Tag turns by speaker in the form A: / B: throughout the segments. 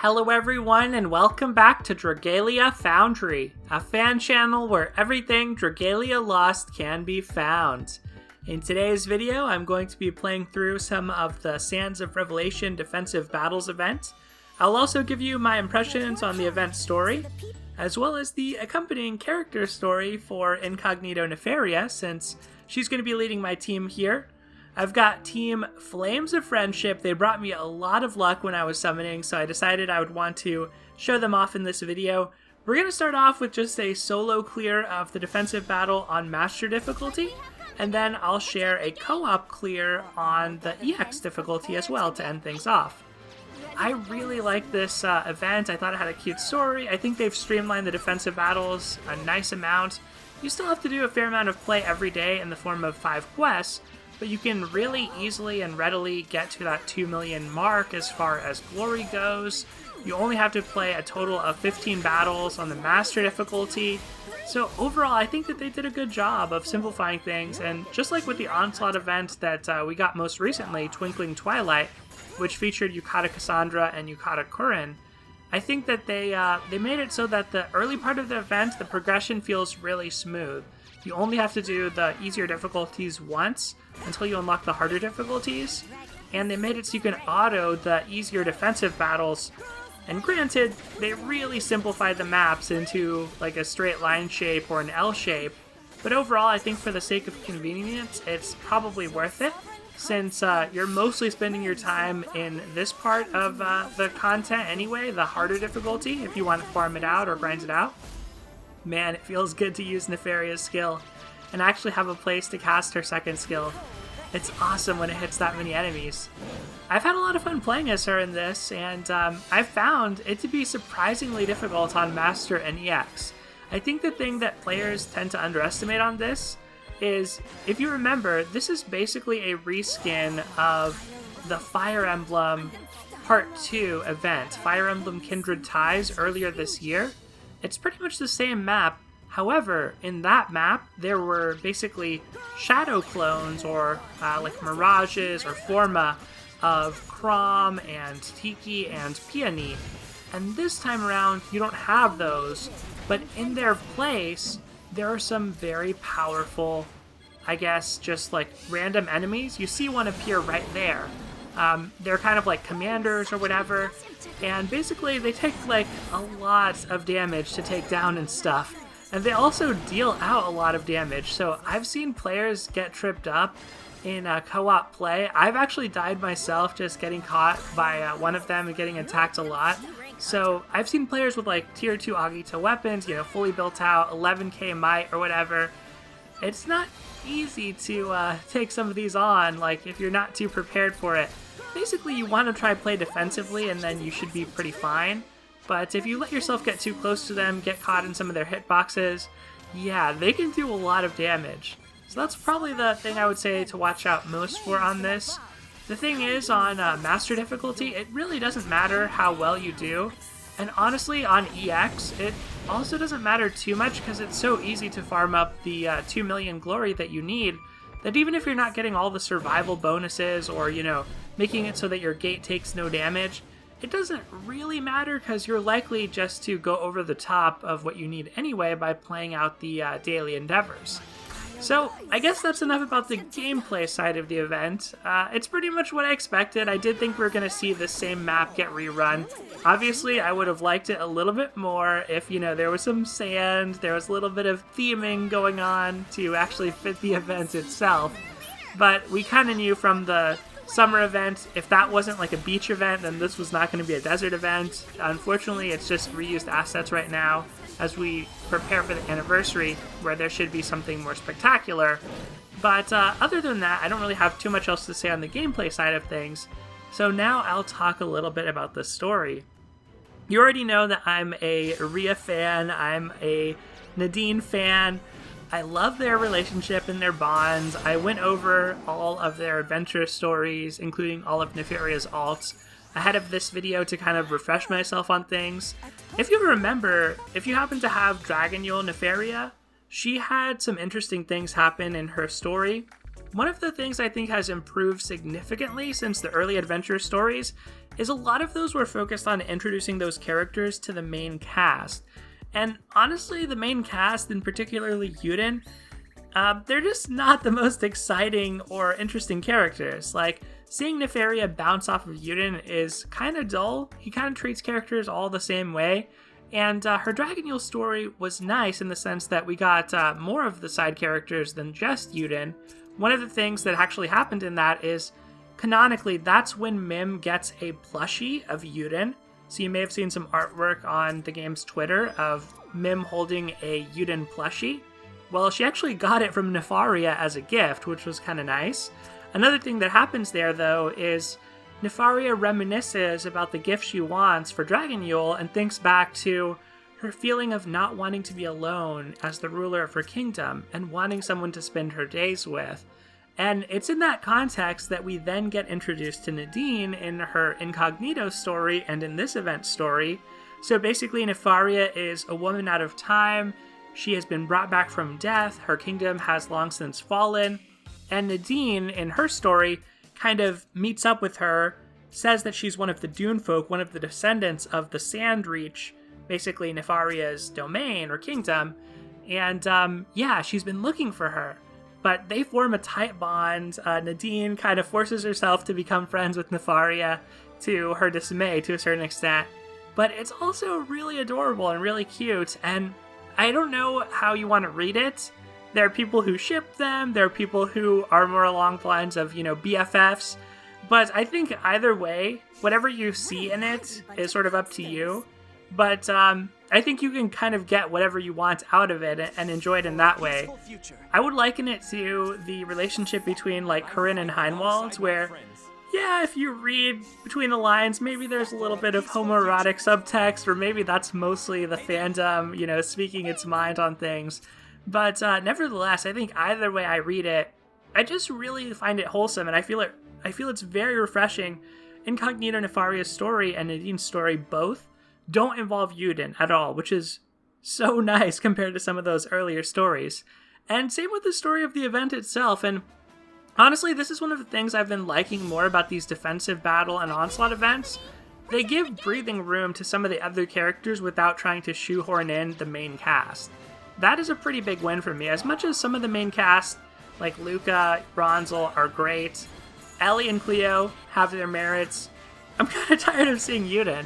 A: Hello everyone and welcome back to Dragalia Foundry, a fan channel where everything Dragalia Lost can be found. In today's video, I'm going to be playing through some of the Sands of Revelation Defensive Battles event. I'll also give you my impressions on the event story, as well as the accompanying character story for Incognito Nefaria, since she's going to be leading my team here. I've got Team Flames of Friendship. They brought me a lot of luck when I was summoning, so I decided I would want to show them off in this video. We're going to start off with just a solo clear of the defensive battle on Master difficulty, and then I'll share a co-op clear on the EX difficulty as well to end things off. I really like this event. I thought it had a cute story. I think they've streamlined the defensive battles a nice amount. You still have to do a fair amount of play every day in the form of 5 quests, but you can really easily and readily get to that 2 million mark as far as glory goes. You only have to play a total of 15 battles on the Master difficulty. So overall, I think that they did a good job of simplifying things, and just like with the Onslaught event that we got most recently, Twinkling Twilight, which featured Yukata Cassandra and Yukata Kurin, I think that they made it so that the early part of the event, the progression feels really smooth. You only have to do the easier difficulties once until you unlock the harder difficulties, and they made it so you can auto the easier defensive battles. And granted, they really simplified the maps into like a straight line shape or an L shape, but overall I think for the sake of convenience it's probably worth it, since you're mostly spending your time in this part of the content anyway, the harder difficulty, if you want to farm it out or grind it out. Man, it feels good to use Nefaria's skill and actually have a place to cast her second skill. It's awesome when it hits that many enemies. I've had a lot of fun playing as her in this, and I've found it to be surprisingly difficult on Master and EX. I think the thing that players tend to underestimate on this is, if you remember, this is basically a reskin of the Fire Emblem Part 2 event, Fire Emblem Kindred Ties, earlier this year. It's pretty much the same map. However, in that map, there were basically shadow clones or like mirages or forma of Chrom and Tiki and Peony. And this time around, you don't have those, but in their place, there are some very powerful, I guess, just like random enemies. You see one appear right there. They're kind of like commanders or whatever, and basically they take like a lot of damage to take down and stuff, and they also deal out a lot of damage. So I've seen players get tripped up in co-op play. I've actually died myself just getting caught by one of them and getting attacked a lot. So I've seen players with like tier 2 Agito weapons, you know, fully built out, 11k might or whatever. It's not easy to take some of these on, like if you're not too prepared for it. Basically, you want to try play defensively and then you should be pretty fine. But if you let yourself get too close to them, get caught in some of their hitboxes, yeah, they can do a lot of damage. So that's probably the thing I would say to watch out most for on this. The thing is, on Master difficulty, it really doesn't matter how well you do. And honestly, on EX, it also doesn't matter too much because it's so easy to farm up the 2 million glory that you need, that even if you're not getting all the survival bonuses or, you know, making it so that your gate takes no damage, it doesn't really matter because you're likely just to go over the top of what you need anyway by playing out the daily endeavors. So I guess that's enough about the gameplay side of the event. It's pretty much what I expected. I did think we were going to see the same map get rerun. Obviously, I would have liked it a little bit more if, you know, there was some sand, there was a little bit of theming going on to actually fit the event itself. But we kind of knew from the summer event, if that wasn't like a beach event, then this was not going to be a desert event. Unfortunately, it's just reused assets right now as we prepare for the anniversary, where there should be something more spectacular. But other than that, I don't really have too much else to say on the gameplay side of things. So now I'll talk a little bit about the story. You already know that I'm a Ria fan, I'm a Nadine fan. I love their relationship and their bonds. I went over all of their adventure stories, including all of Nefaria's alts, ahead of this video to kind of refresh myself on things. If you remember, if you happen to have Dragalia Nefaria, she had some interesting things happen in her story. One of the things I think has improved significantly since the early adventure stories is a lot of those were focused on introducing those characters to the main cast. And honestly, the main cast, and particularly Yuden, they're just not the most exciting or interesting characters. Like, seeing Nefaria bounce off of Yuden is kind of dull. He kind of treats characters all the same way. And her Dragalia story was nice in the sense that we got more of the side characters than just Yuden. One of the things that actually happened in that is, canonically, that's when Mim gets a plushie of Yuden. So you may have seen some artwork on the game's Twitter of Mim holding a Yuden plushie. Well, she actually got it from Nefaria as a gift, which was kind of nice. Another thing that happens there, though, is Nefaria reminisces about the gift she wants for Dragalia and thinks back to her feeling of not wanting to be alone as the ruler of her kingdom and wanting someone to spend her days with. And it's in that context that we then get introduced to Nadine in her incognito story and in this event story. So basically, Nefaria is a woman out of time. She has been brought back from death. Her kingdom has long since fallen. And Nadine, in her story, kind of meets up with her, says that she's one of the Dune folk, one of the descendants of the Sand Reach, basically Nefaria's domain or kingdom. And yeah, she's been looking for her. But they form a tight bond. Nadine kind of forces herself to become friends with Nefaria, to her dismay to a certain extent. But it's also really adorable and really cute, and I don't know how you want to read it. There are people who ship them, there are people who are more along the lines of, BFFs, but I think either way, whatever you see in it is sort of up to you. But I think you can kind of get whatever you want out of it and enjoy it in that way. I would liken it to the relationship between, like, Corinne and Heinwald, where, yeah, if you read between the lines, maybe there's a little bit of homoerotic subtext, or maybe that's mostly the fandom, speaking its mind on things. But nevertheless, I think either way I read it, I just really find it wholesome, and I feel it's very refreshing. Incognito Nefaria's story and Nadine's story both don't involve Yuden at all, which is so nice compared to some of those earlier stories. And same with the story of the event itself, and honestly, this is one of the things I've been liking more about these defensive battle and onslaught events. They give breathing room to some of the other characters without trying to shoehorn in the main cast. That is a pretty big win for me. As much as some of the main cast, like Luca, Bronzel, are great, Ellie and Cleo have their merits, I'm kind of tired of seeing Yuden.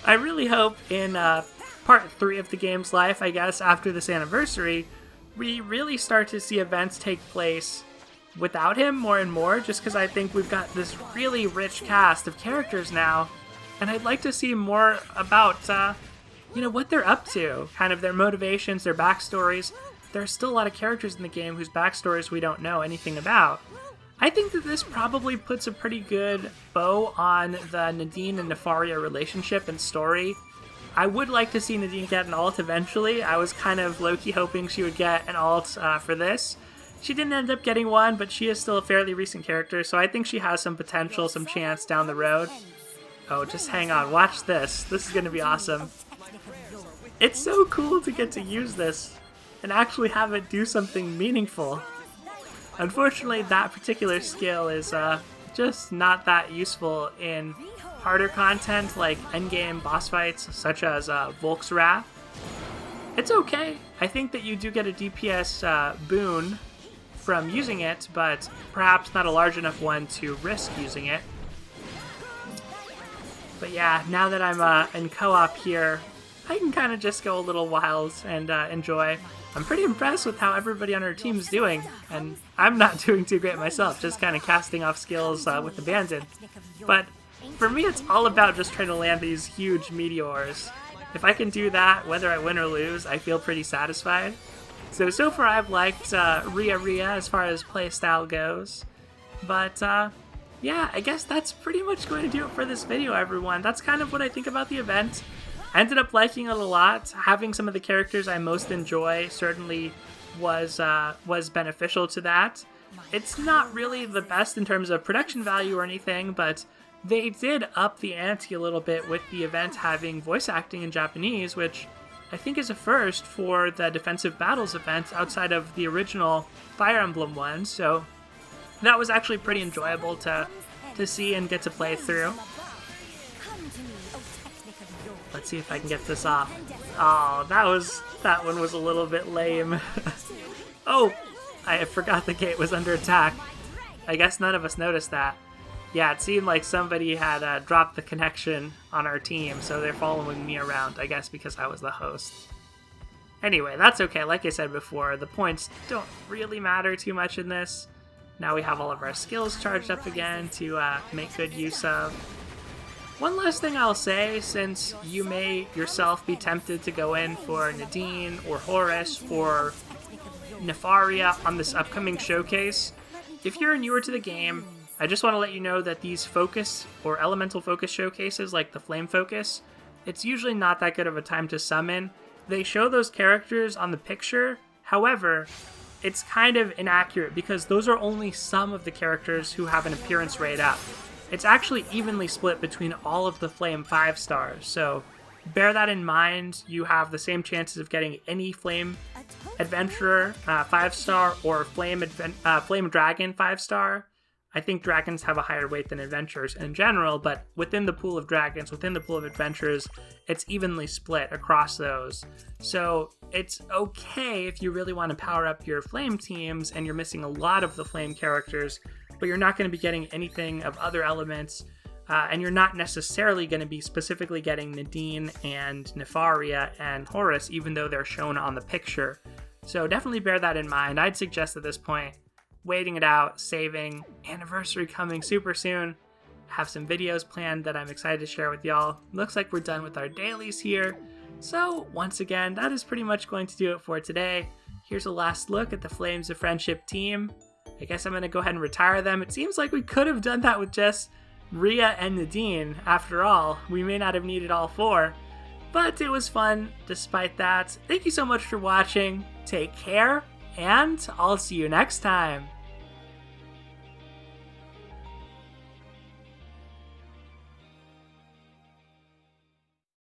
A: I really hope in part 3 of the game's life, I guess, after this anniversary, we really start to see events take place without him more and more, just because I think we've got this really rich cast of characters now, and I'd like to see more about, what they're up to, kind of their motivations, their backstories. There are still a lot of characters in the game whose backstories we don't know anything about. I think that this probably puts a pretty good bow on the Nadine and Nefaria relationship and story. I would like to see Nadine get an alt eventually. I was kind of low-key hoping she would get an alt for this. She didn't end up getting one, but she is still a fairly recent character, so I think she has some potential, some chance down the road. Oh, just hang on. Watch this. This is going to be awesome. It's so cool to get to use this and actually have it do something meaningful. Unfortunately, that particular skill is just not that useful in harder content like endgame boss fights such as Volk's Wrath. It's okay. I think that you do get a DPS boon from using it, but perhaps not a large enough one to risk using it. But yeah, now that I'm in co-op here, I can kind of just go a little wild and enjoy. I'm pretty impressed with how everybody on our team is doing, and I'm not doing too great myself, just kind of casting off skills with Abandon. But for me, it's all about just trying to land these huge meteors. If I can do that, whether I win or lose, I feel pretty satisfied. So far I've liked Ria as far as playstyle goes. But yeah, I guess that's pretty much going to do it for this video, everyone. That's kind of what I think about the event. I ended up liking it a lot. Having some of the characters I most enjoy certainly was beneficial to that. It's not really the best in terms of production value or anything, but they did up the ante a little bit with the event having voice acting in Japanese, which I think is a first for the Defensive Battles event outside of the original Fire Emblem one, so that was actually pretty enjoyable to see and get to play through. Let's see if I can get this off. Oh, that one was a little bit lame. Oh, I forgot the gate was under attack. I guess none of us noticed that. Yeah, it seemed like somebody had dropped the connection on our team, so they're following me around, I guess because I was the host. Anyway, that's okay. Like I said before, the points don't really matter too much in this. Now we have all of our skills charged up again to make good use of. One last thing I'll say, since you may yourself be tempted to go in for Nadine or Horus or Nefaria on this upcoming showcase, if you're newer to the game, I just want to let you know that these focus or elemental focus showcases, like the flame focus, it's usually not that good of a time to summon. They show those characters on the picture, however, it's kind of inaccurate because those are only some of the characters who have an appearance rate up. It's actually evenly split between all of the Flame 5 stars, so bear that in mind. You have the same chances of getting any Flame Adventurer 5 star or Flame Dragon 5 star. I think dragons have a higher weight than adventurers in general, but within the pool of dragons, within the pool of adventurers, it's evenly split across those. So it's okay if you really want to power up your flame teams and you're missing a lot of the flame characters, but you're not going to be getting anything of other elements, and you're not necessarily going to be specifically getting Nadine and Nefaria and Horus, even though they're shown on the picture. So definitely bear that in mind. I'd suggest at this point, waiting it out, saving, anniversary coming super soon. Have some videos planned that I'm excited to share with y'all. Looks like we're done with our dailies here. So once again, that is pretty much going to do it for today. Here's a last look at the Flames of Friendship team. I guess I'm going to go ahead and retire them. It seems like we could have done that with just Rhea and Nadine. After all, we may not have needed all four, but it was fun despite that. Thank you so much for watching. Take care, and I'll see you next time.